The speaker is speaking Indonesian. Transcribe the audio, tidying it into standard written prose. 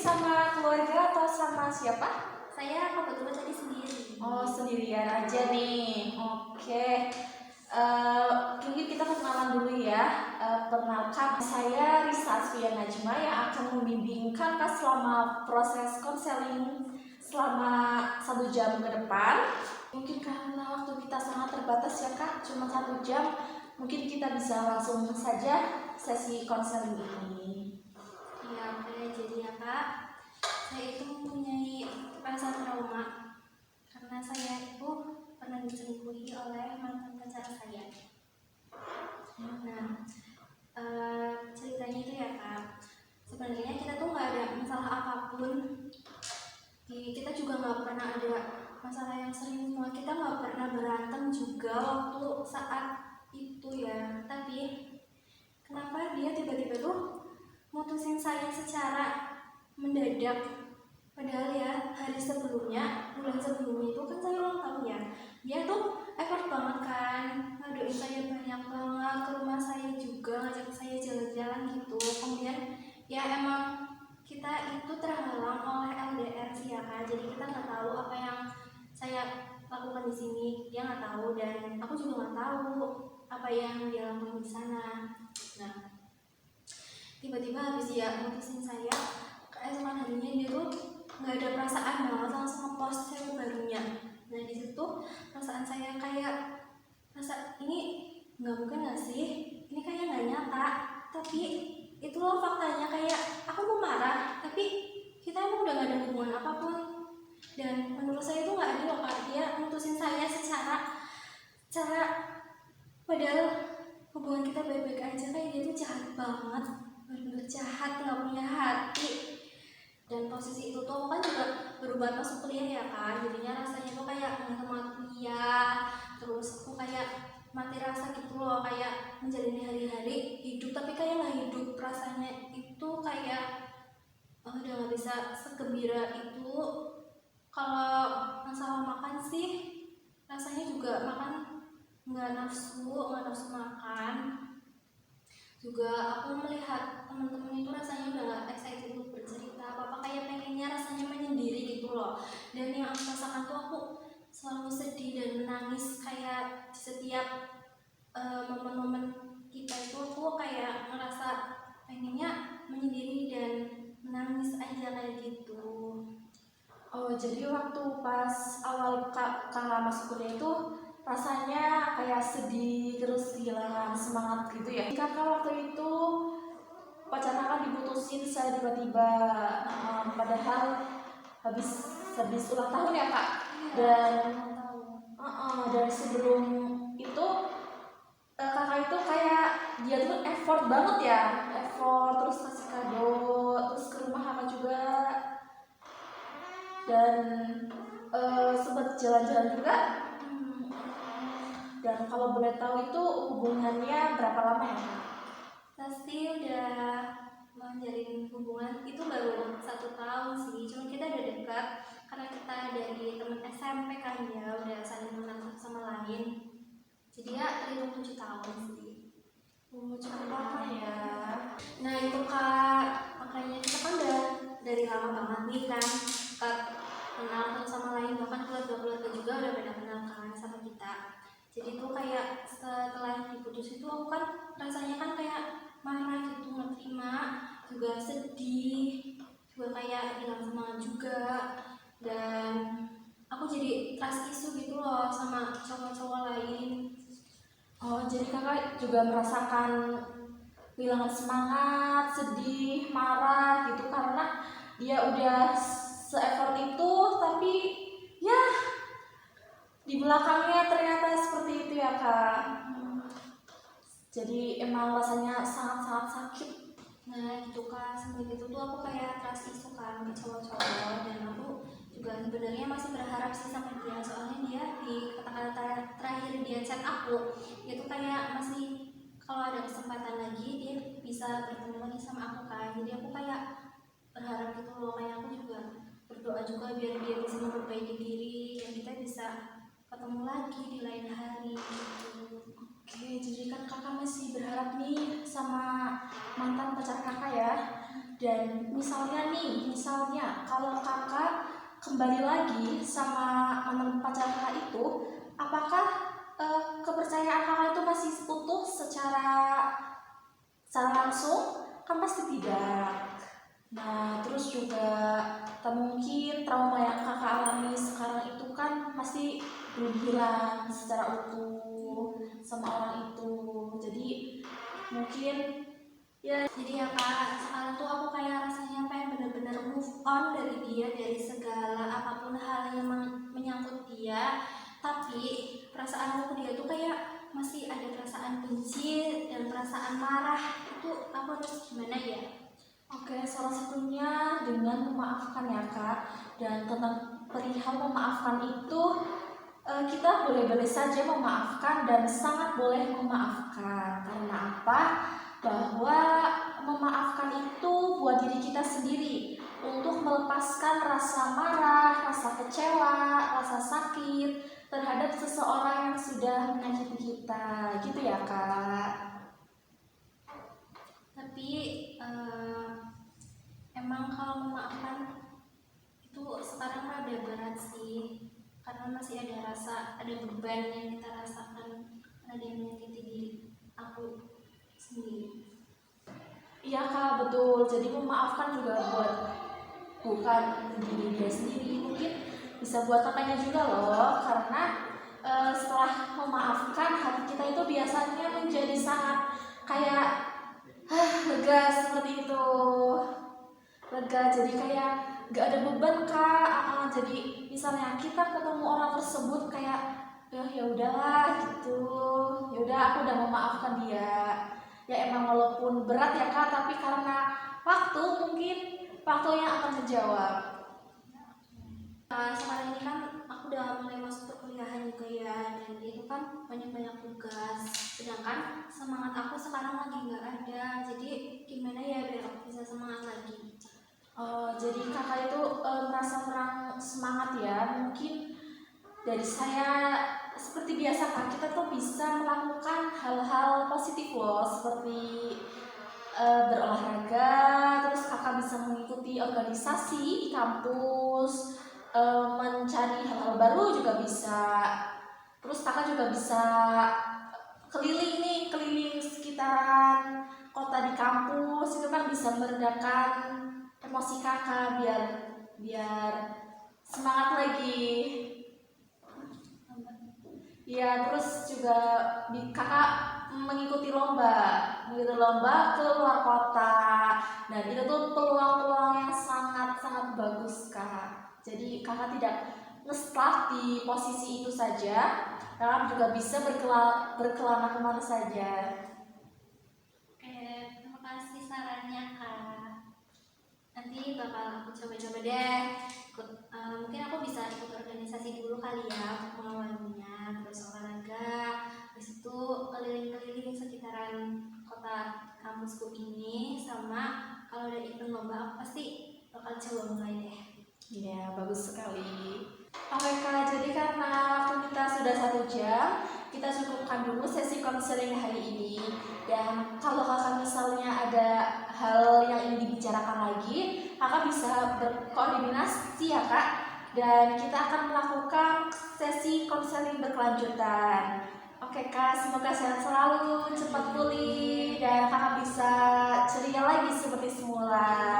sama keluarga atau sama siapa? Saya kebetulan tadi sendiri. Oh, sendirian aja nih. Oke. Mungkin kita kenalan dulu ya. Perkenalkan, saya Risa Asfiya Najma yang akan membimbing kakak selama proses konseling selama 1 jam ke depan. Mungkin karena waktu kita sangat terbatas ya kak, cuma 1 jam. Mungkin kita bisa langsung saja sesi konseling ini. Iya, oke. Jadi ya kak, saya itu mempunyai rasa trauma karena saya itu pernah diselingkuhi oleh mantan pacar saya. Nah, ceritanya itu ya kak, sebenarnya kita tuh nggak ada masalah apapun. Kita juga nggak pernah ada masalah yang serius, kita nggak pernah berantem juga waktu saat itu ya. Tapi kenapa dia tiba-tiba tuh mutusin saya secara mendadak, padahal ya hari sebelumnya, bulan sebelumnya itu kan saya ulang tahun ya. Dia tuh effort banget kan, ngaduin saya banyak banget, ke rumah saya juga, ngajak saya jalan-jalan gitu. Kemudian ya emang kita itu terhalang oleh LDR sih ya kan, jadi kita nggak tahu apa yang saya lakukan di sini, dia nggak tahu dan aku juga nggak tahu apa yang dia lakukan di sana. Nah, tiba-tiba habis dia mutusin saya, keesokan harinya dia tuh nggak ada perasaan banget, langsung ngepost cewek barunya. Nah di situ perasaan saya kayak rasa ini nggak mungkin nggak sih, ini kayak nggak nyata. Tapi itu loh faktanya, kayak aku mau marah tapi kita emang udah nggak ada hubungan apapun. Dan menurut saya itu nggak adil loh kak, dia mutusin saya secara padahal hubungan kita baik-baik aja. Kayak dia tuh jahat banget, bener-bener jahat, nggak punya hati. Dan posisi itu tuh kan juga berubah masuk kuliah ya kan, jadinya rasanya tuh kayak nggak teman kuliah. Terus aku kayak mati rasa gitu loh, kayak menjalani hari-hari hidup tapi kayak nggak hidup. Rasanya itu kayak udah nggak bisa segembira itu. Kalau masalah makan sih rasanya juga makan nggak nafsu makan. Juga aku melihat teman-teman itu rasanya udah gak excited untuk bercerita apa-apa, kayak pengennya rasanya menyendiri gitu loh. Dan yang aku rasakan tuh aku selalu sedih dan menangis, kayak di setiap momen-momen kita itu aku kayak ngerasa pengennya menyendiri dan menangis aja kayak gitu. Oh, jadi waktu pas awal kakak masuk kuliah itu rasanya kayak sedih, terus kehilangan semangat gitu ya. Kakak waktu itu pacar kakak diputusin secara tiba-tiba, padahal habis ulang tahun ya kak. Dan dari sebelum itu kakak itu kayak dia tuh effort banget ya, terus kasih kado, terus ke rumah kakak juga. Dan sempat jalan-jalan juga. Dan kalau boleh tahu itu hubungannya berapa lama ya? Pasti udah menjalin hubungan itu baru 1 tahun sih, cuma kita udah dekat karena kita dari teman SMP kan ya, udah saling mengenal sama lain. Jadi ya terhitung 7 tahun sih. Cukup lama ya. Nah itu kak, makanya kita kan udah dari lama banget nih kan, kenal satu sama lain, bahkan keluarga juga udah pada kenal kan sama kita. Jadi tuh kayak setelah diputus itu aku kan rasanya kan kayak marah gitu, nggak terima, juga sedih, juga kayak hilang semangat juga. Dan aku jadi trust issue gitu loh sama cowok-cowok lain. Oh, jadi kakak juga merasakan kehilangan semangat, sedih, marah gitu karena dia udah se-effort itu, tapi ya di belakangnya ternyata seperti itu ya kak. Jadi emang rasanya sangat-sangat sakit. Nah gitu kak, semenjak itu tuh aku kayak trust issue kan ke cowok-cowok. Dan aku juga sebenarnya masih berharap sih sama dia, soalnya dia di kata-kata terakhir dia chat aku itu kayak masih kalau ada kesempatan lagi dia bisa bertemu lagi sama aku kan. Jadi aku kayak berharap gitu loh, kayak aku juga berdoa juga biar dia bisa memperbaiki diri dan kita bisa ketemu lagi di lain hari gitu. Oke, jadi kan kakak masih berharap nih sama mantan pacar kakak ya. Dan misalnya kalau kakak kembali lagi sama mantan pacar kakak itu, apakah kepercayaan kakak itu masih utuh secara langsung? Kan pasti tidak. Nah, terus juga tak mungkin trauma yang kakak alami sekarang itu kan masih belum hilang secara utuh sama orang itu. Jadi mungkin Jadi ya kak, sekarang tuh aku kayak rasanya pengen bener-bener move on dari dia, dari segala apapun hal yang menyangkut dia. Tapi perasaan aku ke dia tuh kayak masih ada perasaan benci dan perasaan marah. Itu aku harus gimana ya? oke, salah satunya dengan memaafkan ya kak. Dan tentang perihal memaafkan itu, kita boleh-boleh saja memaafkan dan sangat boleh memaafkan. Karena apa? Bahwa memaafkan itu buat diri kita sendiri, untuk melepaskan rasa marah, rasa kecewa, rasa sakit terhadap seseorang yang sudah menyakiti kita. Gitu ya kak. Tapi emang kalau memaafkan itu sekarang rada berat sih, karena masih ada beban yang kita rasakan karena dia menyakiti diri aku sendiri. Iya kak, betul. Jadi memaafkan juga bukan diri dia sendiri, mungkin bisa buat kakaknya juga loh. Karena setelah memaafkan, hati kita itu biasanya menjadi sangat kayak lega seperti itu. Lega, jadi kayak gak ada beban kak. Jadi misalnya kita ketemu orang tersebut kayak ya udahlah gitu. Ya udah, aku udah memaafkan dia. Ya emang walaupun berat ya kak, tapi karena mungkin waktunya akan menjawab. Sekarang ini kan aku udah mulai masuk perkuliahan juga ya, dan itu kan banyak-banyak tugas, sedangkan semangat aku sekarang lagi nggak ada. Jadi gimana ya biar aku bisa semangat lagi? Jadi kakak itu merasa kurang semangat ya. Mungkin dari saya, seperti biasa kak, kita tuh bisa melakukan hal-hal positif loh, seperti berolahraga. Terus kakak bisa mengikuti organisasi di kampus, mencari hal-hal baru juga bisa. Terus kakak juga bisa keliling sekitaran kota di kampus. Itu kan bisa meredakan emosi kakak biar semangat lagi. Ya, terus juga kakak mengikuti lomba ke luar kota. Dan itu tuh peluang-peluang yang sangat-sangat bagus kak. Jadi kakak tidak nge-stuck di posisi itu saja. Kakak juga bisa berkelana kemana saja. Oke, terima kasih sarannya kak. Nanti bakal aku coba-coba deh. Mungkin aku bisa ikut organisasi dulu kali ya pengawalnya, terus olahraga, habis itu keliling-keliling sekitaran kota kampusku ini, sama kalau ada event lomba aku pasti bakal coba mulai deh. Ya, bagus sekali. Oke kak, jadi karena waktu kita sudah 1 jam, kita cukupkan dulu sesi konseling hari ini. Dan kalau kakak misalnya ada hal yang ingin dibicarakan lagi, kakak bisa berkoordinasi ya kak. Dan kita akan melakukan sesi konseling berkelanjutan. Oke kak, semoga sehat selalu, cepat pulih, dan kakak bisa ceria lagi seperti semula.